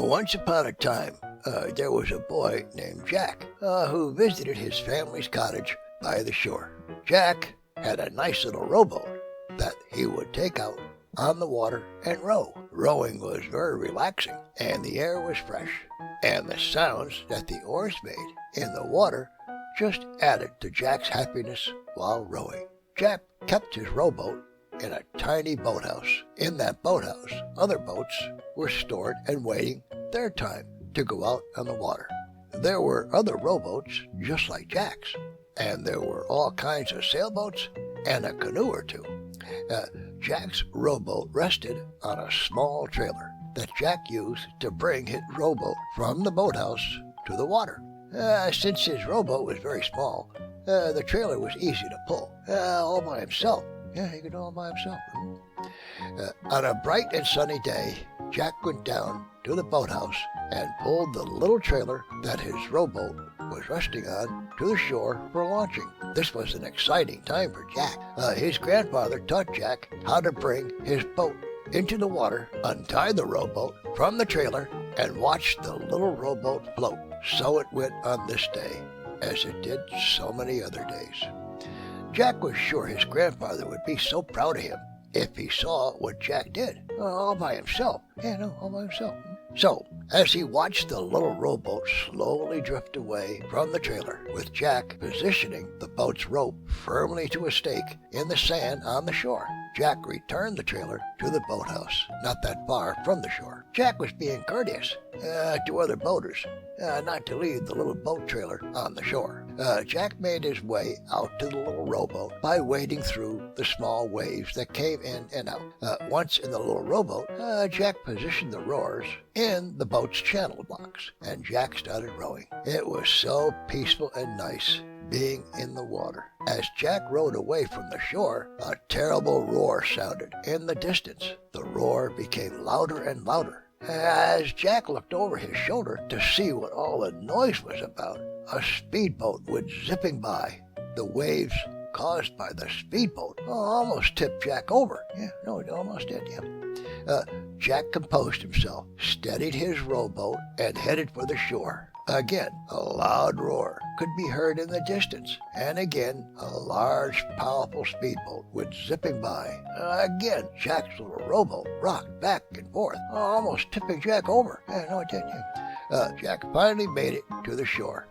Once upon a time, there was a boy named Jack who visited his family's cottage by the shore. Jack had a nice little rowboat that he would take out on the water and row. Rowing was very relaxing, and the air was fresh, and the sounds that the oars made in the water just added to Jack's happiness while rowing. Jack kept his rowboat in a tiny boathouse. In that boathouse, other boats were stored and waiting their time to go out on the water. There were other rowboats just like Jack's, and there were all kinds of sailboats and a canoe or two. Jack's rowboat rested on a small trailer that Jack used to bring his rowboat from the boathouse to the water. Since his rowboat was very small, the trailer was easy to pull, all by himself. Yeah, he could do it all by himself. On a bright and sunny day, Jack went down to the boathouse and pulled the little trailer that his rowboat was resting on to the shore for launching. This was an exciting time for Jack. His grandfather taught Jack how to bring his boat into the water, untie the rowboat from the trailer, and watch the little rowboat float. So it went on this day, as it did so many other days. Jack was sure his grandfather would be so proud of him if he saw what Jack did, all by himself. All by himself. So, as he watched the little rowboat slowly drift away from the trailer, with Jack positioning the boat's rope firmly to a stake in the sand on the shore, Jack returned the trailer to the boathouse, not that far from the shore. Jack was being courteous to other boaters, not to leave the little boat trailer on the shore. Jack made his way out to the little rowboat by wading through the small waves that came in and out. Once in the little rowboat, Jack positioned the rowers in the boat's channel box, and Jack started rowing. It was so peaceful and nice being in the water. As Jack rowed away from the shore, a terrible roar sounded in the distance. The roar became louder and louder. As Jack looked over his shoulder to see what all the noise was about, a speedboat went zipping by. The waves caused by the speedboat almost tipped Jack over. It almost did, Jack composed himself, steadied his rowboat, and headed for the shore. Again, a loud roar could be heard in the distance, and again, a large, powerful speedboat went zipping by. Again, Jack's little rowboat rocked back and forth, almost tipping Jack over. It did, Jack finally made it to the shore,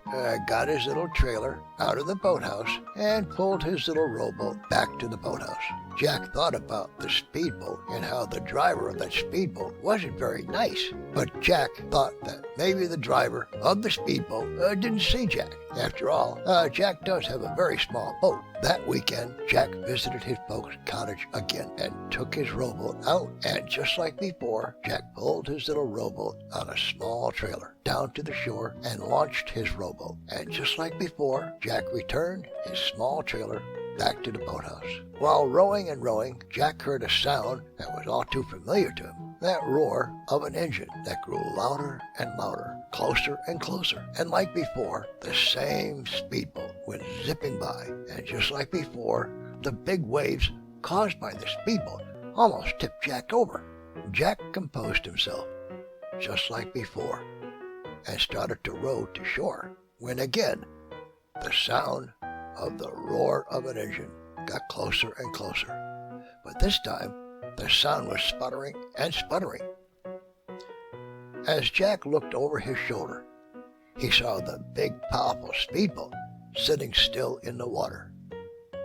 got his little trailer out of the boathouse, and pulled his little rowboat back to the boathouse. Jack thought about the speedboat and how the driver of that speedboat wasn't very nice, but Jack thought that maybe the driver of the speedboat didn't see Jack. After all, Jack does have a very small boat. That weekend, Jack visited his folks' cottage again and took his rowboat out, and just like before, Jack pulled his little rowboat on a small trailer down to the shore and launched his rowboat. And just like before, Jack returned his small trailer back to the boathouse. While rowing and rowing, Jack heard a sound that was all too familiar to him. That roar of an engine that grew louder and louder, closer and closer. And like before, the same speedboat went zipping by. And just like before, the big waves caused by the speedboat almost tipped Jack over. Jack composed himself, just like before, and started to row to shore, when again, the sound of the roar of an engine got closer and closer. But this time, the sound was sputtering and sputtering. As Jack looked over his shoulder, he saw the big, powerful speedboat sitting still in the water.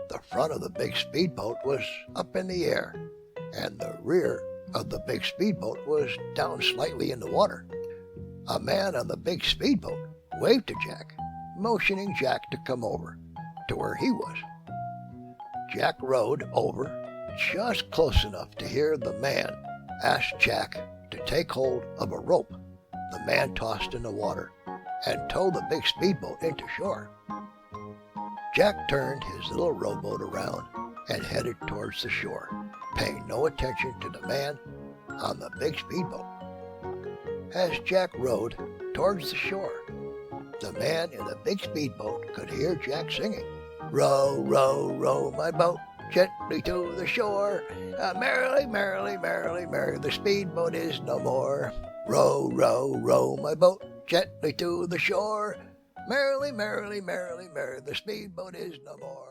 The front of the big speedboat was up in the air, and the rear of the big speedboat was down slightly in the water. A man on the big speedboat waved to Jack, motioning Jack to come over to where he was. Jack rowed over just close enough to hear the man ask Jack to take hold of a rope the man tossed in the water and tow the big speedboat into shore. Jack turned his little rowboat around and headed towards the shore, paying no attention to the man on the big speedboat. As Jack rowed towards the shore, the man in the big speedboat could hear Jack singing, "Row, row, row my boat gently to the shore. Merrily, merrily, merrily, merrily, the speedboat is no more. Row, row, row my boat gently to the shore. Merrily, merrily, merrily, merrily, the speedboat is no more.